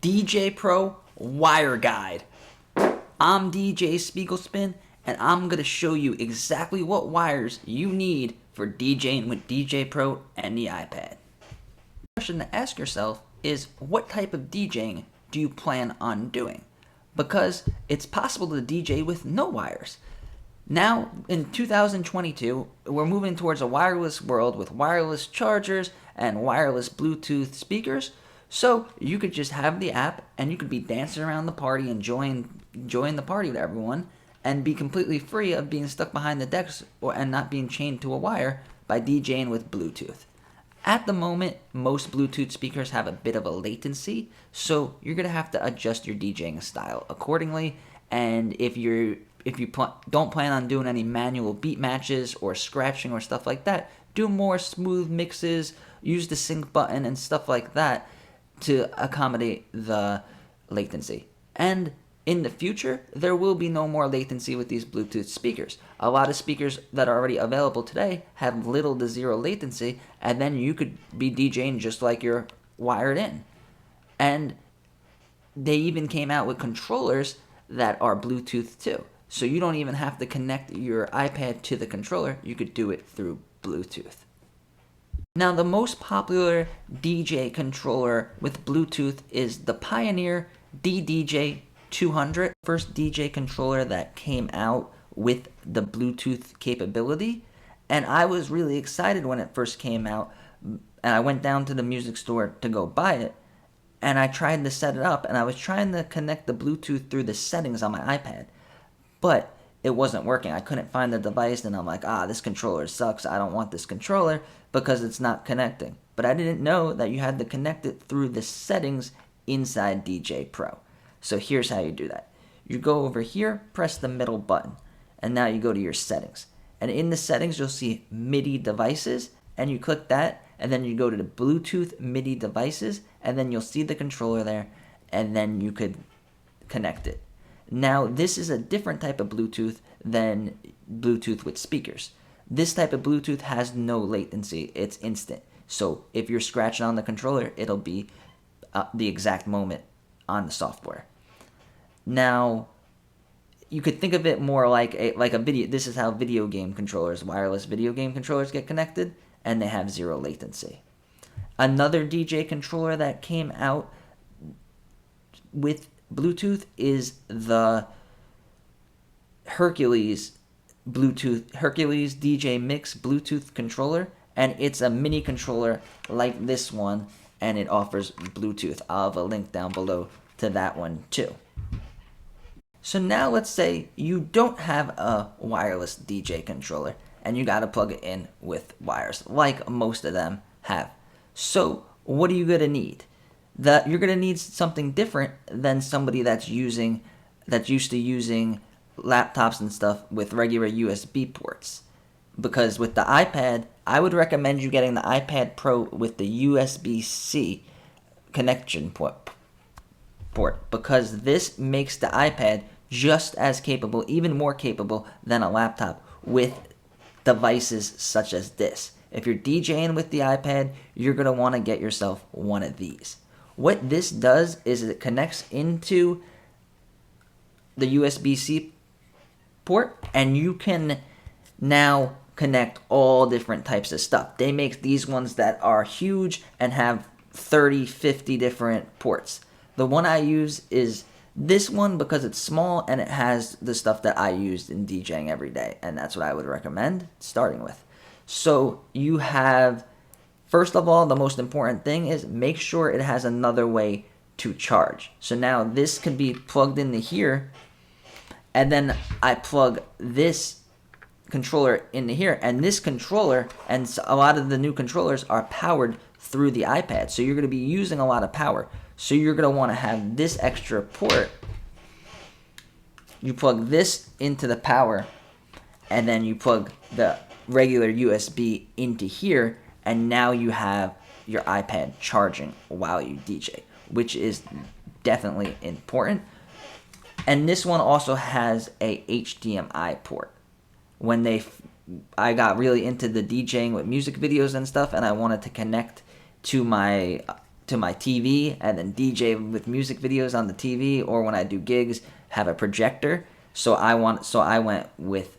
DJ Pro Wire Guide. I'm DJ Spiegel Spin, and I'm going to show you exactly what wires you need for DJing with DJ Pro and the iPad. The question to ask yourself is, what type of DJing do you plan on doing? Because it's possible to DJ with no wires. Now, in 2022, we're moving towards a wireless world with wireless chargers and wireless Bluetooth speakers. So you could just have the app and you could be dancing around the party, enjoying the party with everyone, and be completely free of being stuck behind the decks and not being chained to a wire by DJing with Bluetooth. At the moment, most Bluetooth speakers have a bit of a latency, so you're going to have to adjust your DJing style accordingly. And if you don't plan on doing any manual beat matches or scratching or stuff like that, do more smooth mixes, use the sync button and stuff like that to accommodate the latency. And in the future, there will be no more latency with these Bluetooth speakers. A lot of speakers that are already available today have little to zero latency, and then you could be DJing just like you're wired in. And they even came out with controllers that are Bluetooth too. So you don't even have to connect your iPad to the controller. You could do it through Bluetooth. Now, the most popular DJ controller with Bluetooth is the Pioneer DDJ 200, first DJ controller that came out with the Bluetooth capability. And I was really excited when it first came out. And I went down to the music store to go buy it. And I tried to set it up. And I was trying to connect the Bluetooth through the settings on my iPad. But it wasn't working. I couldn't find the device. And I'm like, this controller sucks. I don't want this controller because it's not connecting. But I didn't know that you had to connect it through the settings inside DJ Pro. So here's how you do that. You go over here, press the middle button, and now you go to your settings. And in the settings, you'll see MIDI devices, and you click that, and then you go to the Bluetooth MIDI devices, and then you'll see the controller there, and then you could connect it. Now, this is a different type of Bluetooth than Bluetooth with speakers. This type of Bluetooth has no latency. It's instant. So if you're scratching on the controller, it'll be the exact moment on the software. Now, you could think of it more like a video. This is how video game controllers, wireless video game controllers get connected, and they have zero latency. Another DJ controller that came out with Bluetooth is the Hercules DJ Mix Bluetooth controller, and it's a mini controller like this one, and it offers Bluetooth. I'll have a link down below to that one too. So now let's say you don't have a wireless DJ controller and you got to plug it in with wires like most of them have. So what are you going to need? You're going to need something different than somebody that's used to using laptops and stuff with regular USB ports. Because with the iPad, I would recommend you getting the iPad Pro with the USBC connection port, because this makes the iPad just as capable, even more capable than a laptop with devices such as this. If you're DJing with the iPad, you're going to want to get yourself one of these. What this does is it connects into the USB-C port, and you can now connect all different types of stuff. They make these ones that are huge and have 30, 50 different ports. The one I use is this one because it's small and it has the stuff that I used in DJing every day, and that's what I would recommend starting with. So you have, first of all, the most important thing is make sure it has another way to charge. So now this can be plugged into here, and then I plug this controller into here, and this controller and a lot of the new controllers are powered through the iPad, so you're going to be using a lot of power. So you're going to want to have this extra port. You plug this into the power, and then you plug the regular USB into here, and now you have your iPad charging while you DJ, which is definitely important. And this one also has a HDMI port. When I got really into the DJing with music videos and stuff, and I wanted to connect to to my TV and then DJ with music videos on the TV, or when I do gigs, have a projector. So I went with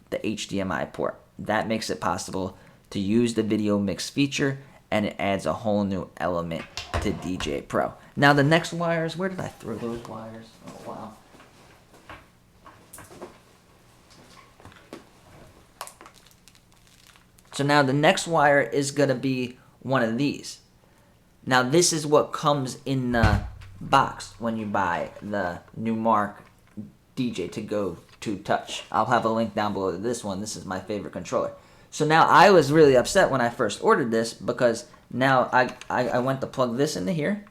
the HDMI port. That makes it possible to use the video mix feature, and it adds a whole new element to DJ Pro. Now the next wires, where did I throw those wires? Oh wow. So now the next wire is going to be one of these. Now this is what comes in the box when you buy the new Mark DJ to go to touch. I'll have a link down below to this one. This is my favorite controller. So now I was really upset when I first ordered this, because now I went to plug this into here,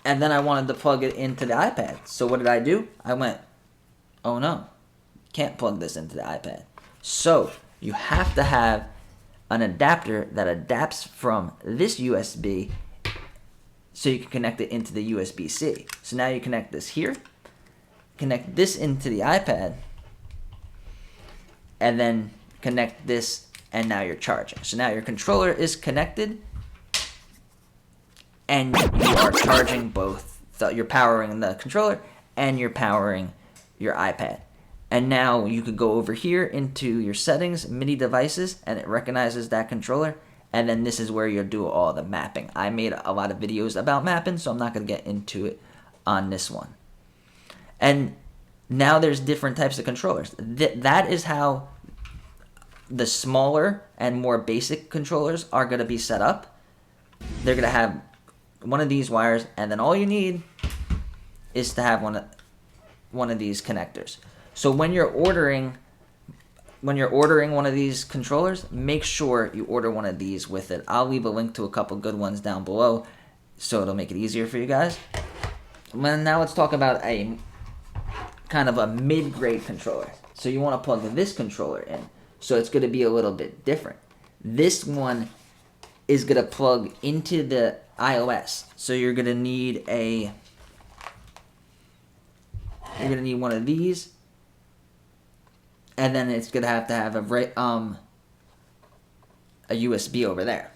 and then I wanted to plug it into the iPad. So what did I do? I went, oh no, can't plug this into the iPad. So you have to have an adapter that adapts from this USB so you can connect it into the USB-C. So now you connect this here, connect this into the iPad, and then connect this, and now you're charging. So now your controller is connected, and you are charging both. So you're powering the controller and you're powering your iPad. And now you could go over here into your settings, MIDI devices, and it recognizes that controller. And then this is where you'll do all the mapping. I made a lot of videos about mapping, so I'm not going to get into it on this one. And now there's different types of controllers. That is how the smaller and more basic controllers are going to be set up. They're going to have one of these wires, and then all you need is to have one of these connectors. So when you're ordering one of these controllers, make sure you order one of these with it. I'll leave a link to a couple good ones down below, so it'll make it easier for you guys. Now let's talk about a kind of a mid-grade controller. So you want to plug this controller in. So it's going to be a little bit different. This one is going to plug into the iOS. So you're going to need one of these. And then it's going to have a USB over there.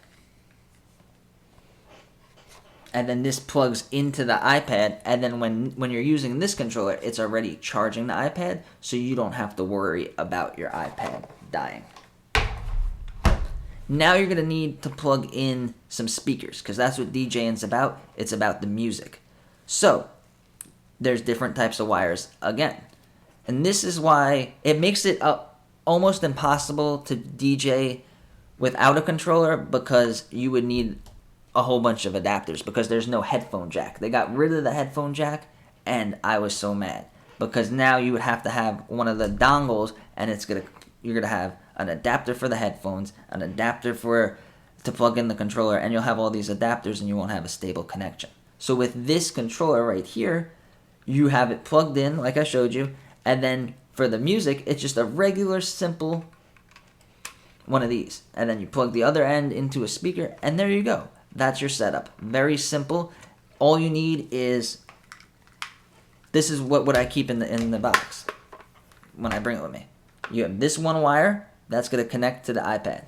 And then this plugs into the iPad, and then when you're using this controller, it's already charging the iPad, so you don't have to worry about your iPad dying. Now you're going to need to plug in some speakers, because that's what DJing's about. It's about the music. So there's different types of wires again. And this is why it makes it almost impossible to DJ without a controller, because you would need a whole bunch of adapters, because there's no headphone jack. They got rid of the headphone jack, and I was so mad, because now you would have to have one of the dongles, and you're gonna have an adapter for the headphones, an adapter to plug in the controller, and you'll have all these adapters, and you won't have a stable connection. So with this controller right here, you have it plugged in like I showed you. And then for the music, it's just a regular, simple one of these. And then you plug the other end into a speaker, and there you go. That's your setup. Very simple. All you need is, this is what I keep in the box when I bring it with me. You have this one wire that's going to connect to the iPad.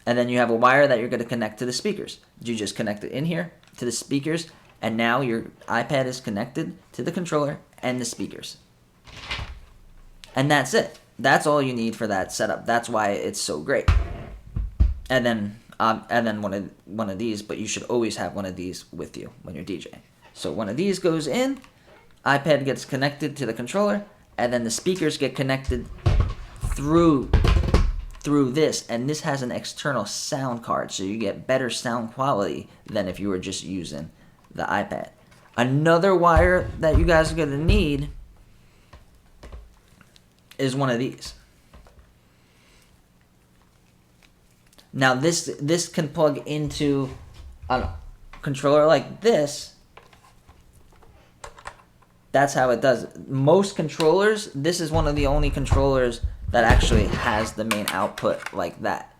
And then you have a wire that you're going to connect to the speakers. You just connect it in here to the speakers, and now your iPad is connected to the controller and the speakers. And that's it. That's all you need for that setup. That's why it's so great. And then one of these, but you should always have one of these with you when you're DJing. So one of these goes in, iPad gets connected to the controller, and then the speakers get connected through this, and this has an external sound card, so you get better sound quality than if you were just using the iPad. Another wire that you guys are going to need is one of these. Now this can plug into a controller like this. That's how it does it. Most controllers, this is one of the only controllers that actually has the main output like that.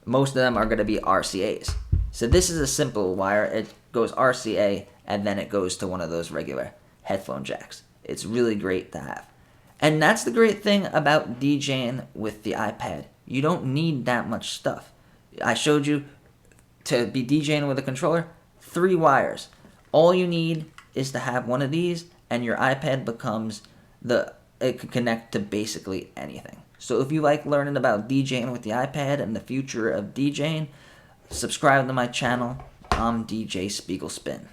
Most of them are going to be RCAs. So this is a simple wire. It goes RCA, and then it goes to one of those regular headphone jacks. It's really great to have. And that's the great thing about DJing with the iPad. You don't need that much stuff. I showed you to be DJing with a controller, 3 wires. All you need is to have one of these, and your iPad becomes it can connect to basically anything. So if you like learning about DJing with the iPad and the future of DJing, subscribe to my channel. I'm DJ Spiegel Spin.